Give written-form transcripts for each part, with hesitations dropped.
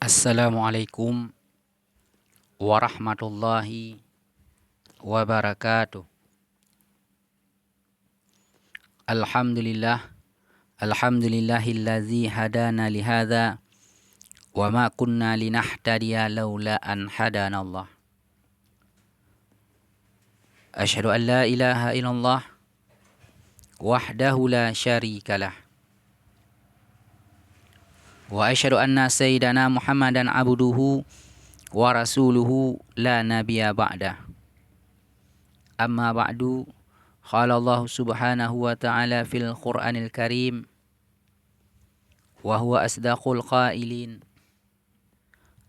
Assalamualaikum warahmatullahi wabarakatuh. Alhamdulillah, alhamdulillahillazi hadana lihadza wa ma kunna linahtadiya laula an hadanallah. Asyhadu an la ilaha illallah wahdahu la syarikalah. Wa asyhadu anna sayyidana Muhammadan abduhu wa rasuluhu la nabiyya ba'dah. Amma ba'du, qala Allah subhanahu wa ta'ala fil Qur'anil Karim wa huwa asdaqul qailin.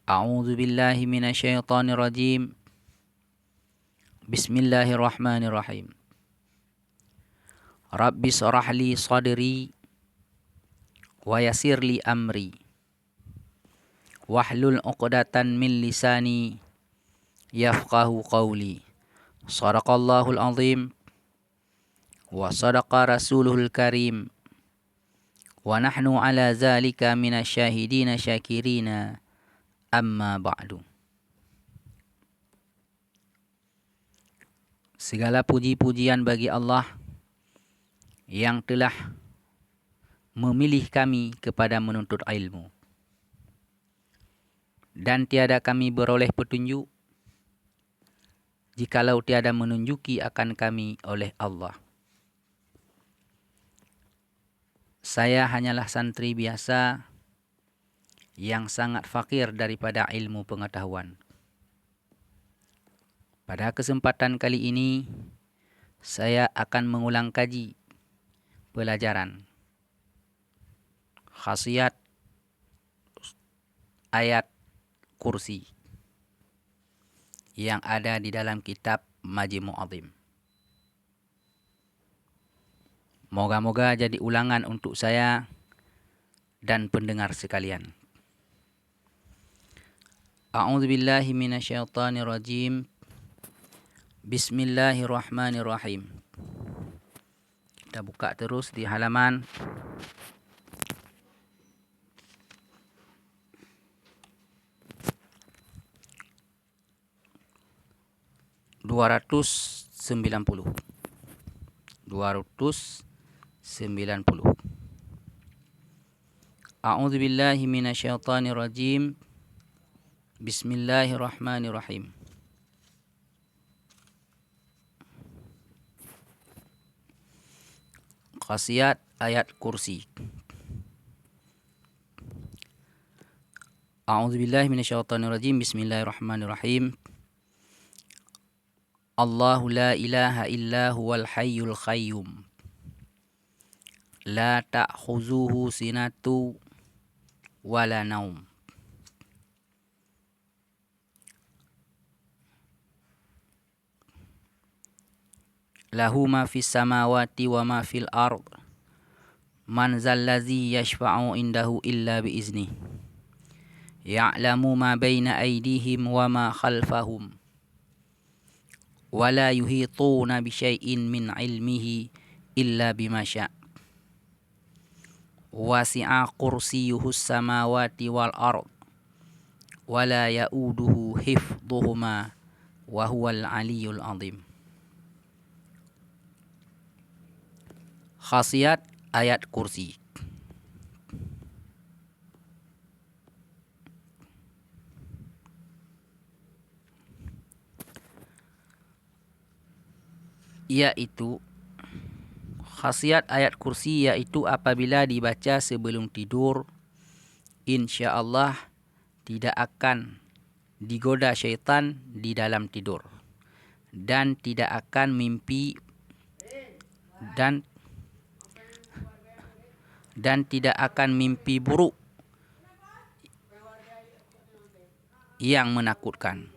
A'udzu billahi minasyaitonir rajim. Bismillahirrahmanirrahim. Rabbi shrah li sadri wa yassir li amri wahlul 'uqdatan min lisani yafqahu qawli. Shadaqallahul azim wa sadaqa rasuluhul karim wa nahnu ala zalika minasyahidina syakirina amma ba'du. Segala puji-pujian bagi Allah yang telah memilih kami kepada menuntut ilmu, dan tiada kami beroleh petunjuk jikalau tiada menunjuki akan kami oleh Allah. Saya hanyalah santri biasa yang sangat fakir daripada ilmu pengetahuan. Pada kesempatan kali ini, saya akan mengulang kaji pelajaran khasiat ayat kursi yang ada di dalam kitab Majmu' Azim. Moga-moga jadi ulangan untuk saya dan pendengar sekalian. A'udzu billahi minasyaitonir rajim. Bismillahirrahmanirrahim. Kita buka terus di halaman 290. A'udzu billahi minasyaitonir rajim. Bismillahirrahmanirrahim. Khasiat ayat kursi. A'udzu billahi minasyaitonir rajim. Bismillahirrahmanirrahim. Allahu la ilaha illa huwal hayyul qayyum. La ta'khuzuhu sinatu wala naum. Lahu ma fis samawati wa ma fil ard. Man zallazi yashfa'u indahu illa biiznih. Ya'lamu ma baina aydihim wa ma khalfahum. Wa la yuhituna bi syai'in min ilmihi illa bima syaa'. Wasi'a kursiyyuhus samawati wal ard. Wa la ya'uduhu hifdhuhuma wa huwal aliyyul azim. Khasiat ayat kursi. Yaitu khasiat ayat kursi yaitu apabila dibaca sebelum tidur, insyaallah tidak akan digoda syaitan di dalam tidur, dan tidak akan mimpi dan tidak akan mimpi buruk yang menakutkan.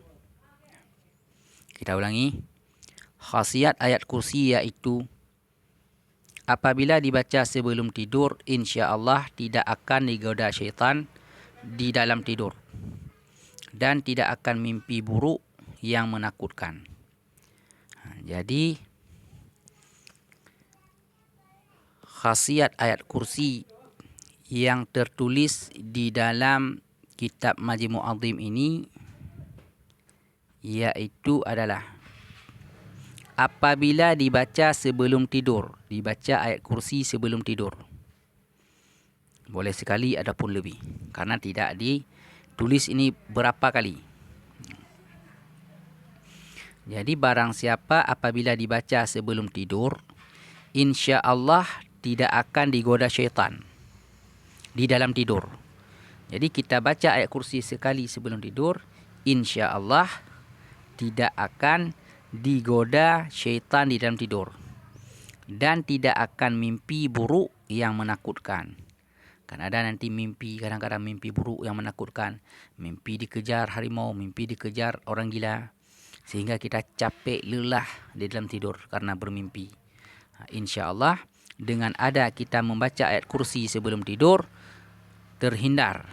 Kita ulangi. Khasiat ayat kursi yaitu apabila dibaca sebelum tidur, insyaallah tidak akan digoda syaitan di dalam tidur, dan tidak akan mimpi buruk yang menakutkan. Jadi khasiat ayat kursi yang tertulis di dalam kitab Majmu' Azim ini, iaitu adalah apabila dibaca sebelum tidur, dibaca ayat kursi sebelum tidur. Boleh sekali ataupun lebih, karena tidak ditulis ini berapa kali. Jadi barang siapa apabila dibaca sebelum tidur, insya-Allah tidak akan digoda syaitan di dalam tidur. Jadi kita baca ayat kursi sekali sebelum tidur, insya-Allah tidak akan digoda syaitan di dalam tidur. Dan tidak akan mimpi buruk yang menakutkan. Kan ada nanti mimpi, kadang-kadang mimpi buruk yang menakutkan. Mimpi dikejar harimau, mimpi dikejar orang gila. Sehingga kita capek, lelah di dalam tidur karena bermimpi. InsyaAllah dengan ada kita membaca ayat kursi sebelum tidur, terhindar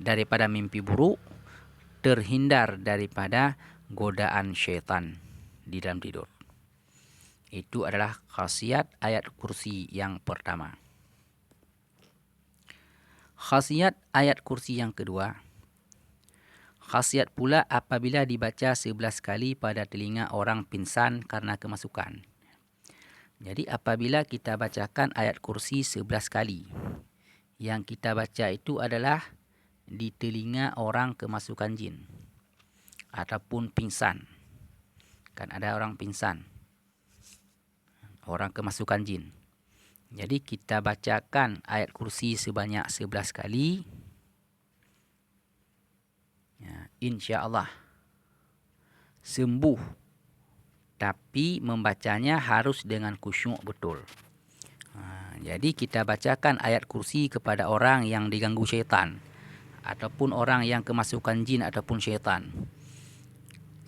daripada mimpi buruk, terhindar daripada godaan syaitan di dalam tidur. Itu adalah khasiat ayat kursi yang pertama. Khasiat ayat kursi yang kedua, khasiat pula apabila dibaca 11 kali pada telinga orang pingsan karena kemasukan. Jadi apabila kita bacakan ayat kursi 11 kali, yang kita baca itu adalah di telinga orang kemasukan jin ataupun pingsan. Kan ada orang pingsan, orang kemasukan jin. Jadi kita bacakan ayat kursi sebanyak 11 kali. InsyaAllah sembuh. Tapi membacanya harus dengan khusyuk betul. Jadi kita bacakan ayat kursi kepada orang yang diganggu syaitan, ataupun orang yang kemasukan jin ataupun syaitan,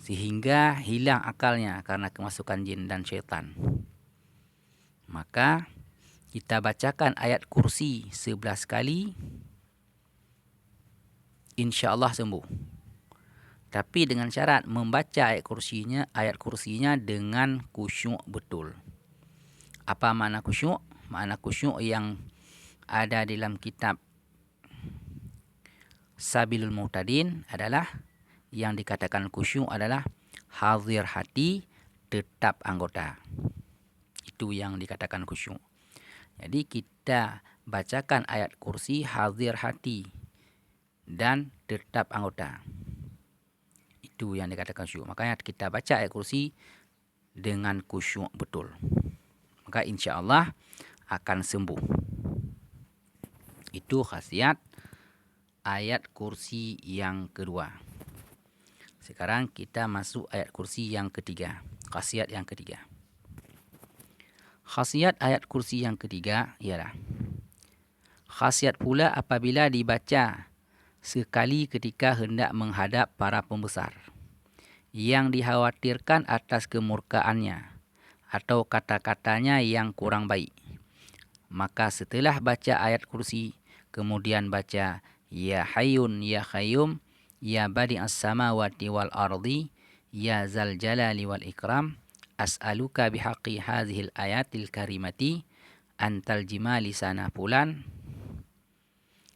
sehingga hilang akalnya karena kemasukan jin dan syaitan. Maka kita bacakan ayat kursi 11 kali, insya-Allah sembuh. Tapi dengan syarat membaca ayat kursinya dengan khusyuk betul. Apa makna khusyuk? Makna khusyuk yang ada dalam kitab Sabilul Mu'tadin adalah, yang dikatakan khusyuk adalah hadir hati, tetap anggota. Itu yang dikatakan khusyuk. Jadi kita bacakan ayat kursi hadir hati dan tetap anggota. Itu yang dikatakan khusyuk. Makanya kita baca ayat kursi dengan khusyuk betul. Maka insya-Allah akan sembuh. Itu khasiat ayat kursi yang kedua. Sekarang kita masuk ayat kursi yang ketiga. Khasiat yang ketiga. Khasiat ayat kursi yang ketiga ialah khasiat pula apabila dibaca sekali ketika hendak menghadap para pembesar yang dikhawatirkan atas kemurkaannya atau kata-katanya yang kurang baik. Maka setelah baca ayat kursi, kemudian baca Ya Hayyun Ya Qayyum Ya Badi'as Samawati wal Ardi Ya Zal Jalali wal Ikram As'aluka bihaqqi hadhil ayatil karimati antal jimali sana fulan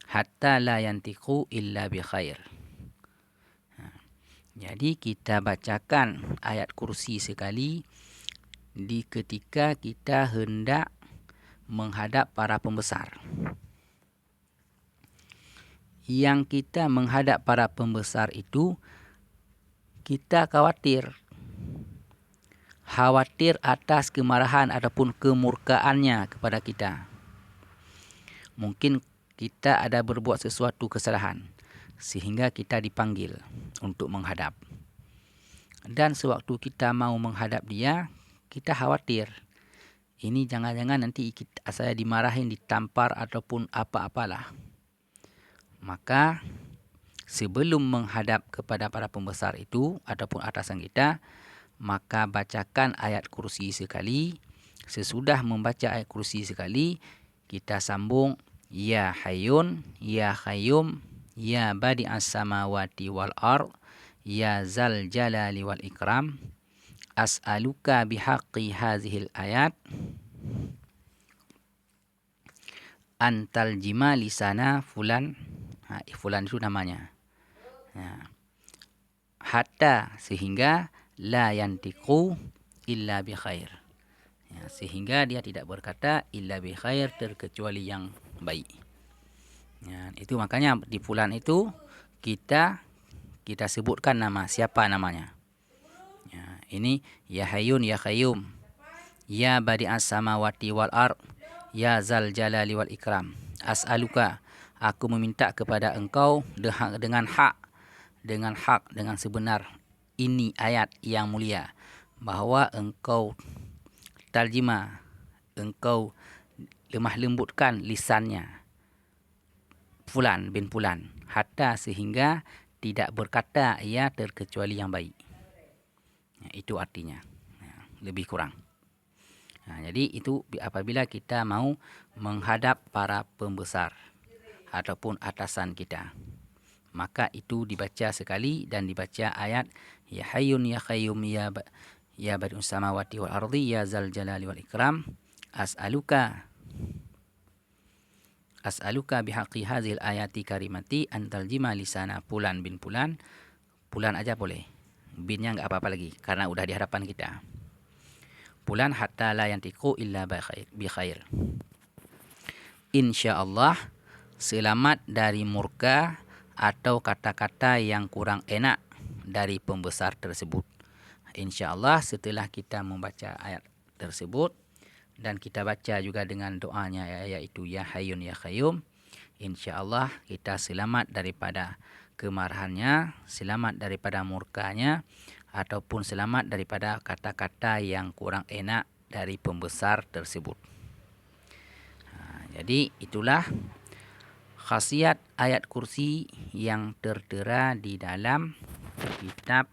hatta la yantiqu illa bi khair. Jadi kita bacakan ayat kursi sekali di ketika kita hendak menghadap para pembesar. Yang kita menghadap para pembesar itu, kita khawatir atas kemarahan ataupun kemurkaannya kepada kita. Mungkin kita ada berbuat sesuatu kesalahan sehingga kita dipanggil untuk menghadap. Dan sewaktu kita mau menghadap dia, kita khawatir. Ini jangan-jangan nanti saya dimarahin, ditampar ataupun apa-apalah. Maka sebelum menghadap kepada para pembesar itu ataupun atasan kita, maka bacakan ayat kursi sekali. Sesudah membaca ayat kursi sekali, kita sambung Ya Hayyun Ya Qayyum Ya Badi'as Samawati wal Ard Ya Zal Jalali wal Ikram As'aluka bihaqqi hadhil ayat antal jimali sana fulan Fulan itu namanya. Hatta sehingga la yantiqu illa bi khair. Sehingga dia tidak berkata illa bi khair terkecuali yang baik. Itu makanya di fulan itu kita sebutkan nama, siapa namanya. Ini ya hayyun ya qayyum, ya badi'as samawati wal ard, ya zal jalali wal ikram, as'aluka, aku meminta kepada engkau dengan hak, dengan sebenar. Ini ayat yang mulia, bahwa engkau tarjimah, engkau lemah lembutkan lisannya fulan bin fulan, hatta sehingga tidak berkata ia terkecuali yang baik. Itu artinya, lebih kurang. Jadi itu apabila kita mau menghadap para pembesar ataupun atasan kita, maka itu dibaca sekali dan dibaca ayat ya hayyun ya qayyum ya badi'us samawati wal ardi ya zal jalali wal ikram as'aluka bihaqqi hadzal ayati karimati antal jima lisana fulan bin fulan. Fulan aja boleh, binnya enggak apa-apa lagi karena udah di hadapan kita. Fulan hatta la yantiqu illa bi khair. Insyaallah selamat dari murka atau kata-kata yang kurang enak dari pembesar tersebut. Insyaallah setelah kita membaca ayat tersebut dan kita baca juga dengan doanya yaitu ya hayyun ya qayyum, insyaallah kita selamat daripada kemarahannya, selamat daripada murkanya, ataupun selamat daripada kata-kata yang kurang enak dari pembesar tersebut. Jadi itulah khasiat ayat kursi yang tertera di dalam kitab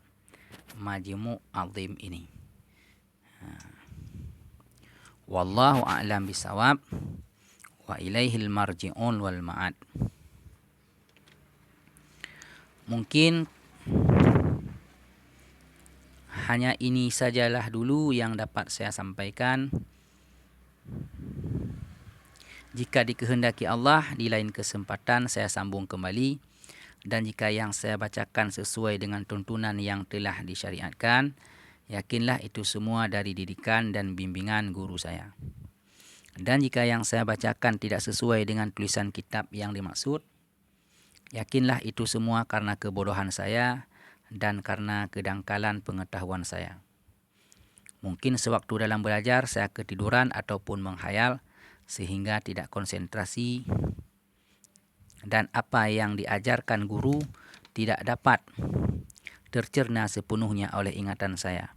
Majmu' Azim ini. Wallahu a'lam bisawab wa ilaihil marji'un wal ma'ad. Mungkin hanya ini sajalah dulu yang dapat saya sampaikan. Jika dikehendaki Allah, di lain kesempatan saya sambung kembali. Dan jika yang saya bacakan sesuai dengan tuntunan yang telah disyariatkan, yakinlah itu semua dari didikan dan bimbingan guru saya. Dan jika yang saya bacakan tidak sesuai dengan tulisan kitab yang dimaksud, yakinlah itu semua karena kebodohan saya dan karena kedangkalan pengetahuan saya. Mungkin sewaktu dalam belajar saya ketiduran ataupun menghayal sehingga tidak konsentrasi, dan apa yang diajarkan guru tidak dapat tercerna sepenuhnya oleh ingatan saya,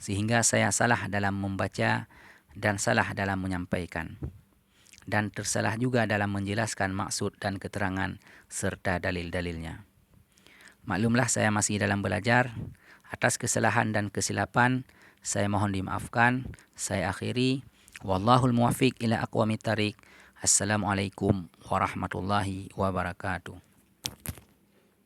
sehingga saya salah dalam membaca dan salah dalam menyampaikan, dan tersalah juga dalam menjelaskan maksud dan keterangan serta dalil-dalilnya. Maklumlah saya masih dalam belajar. Atas kesalahan dan kesilapan saya mohon dimaafkan. Saya akhiri. Wallahul muwaffiq ila aqwamit thariq. Assalamualaikum warahmatullahi wabarakatuh.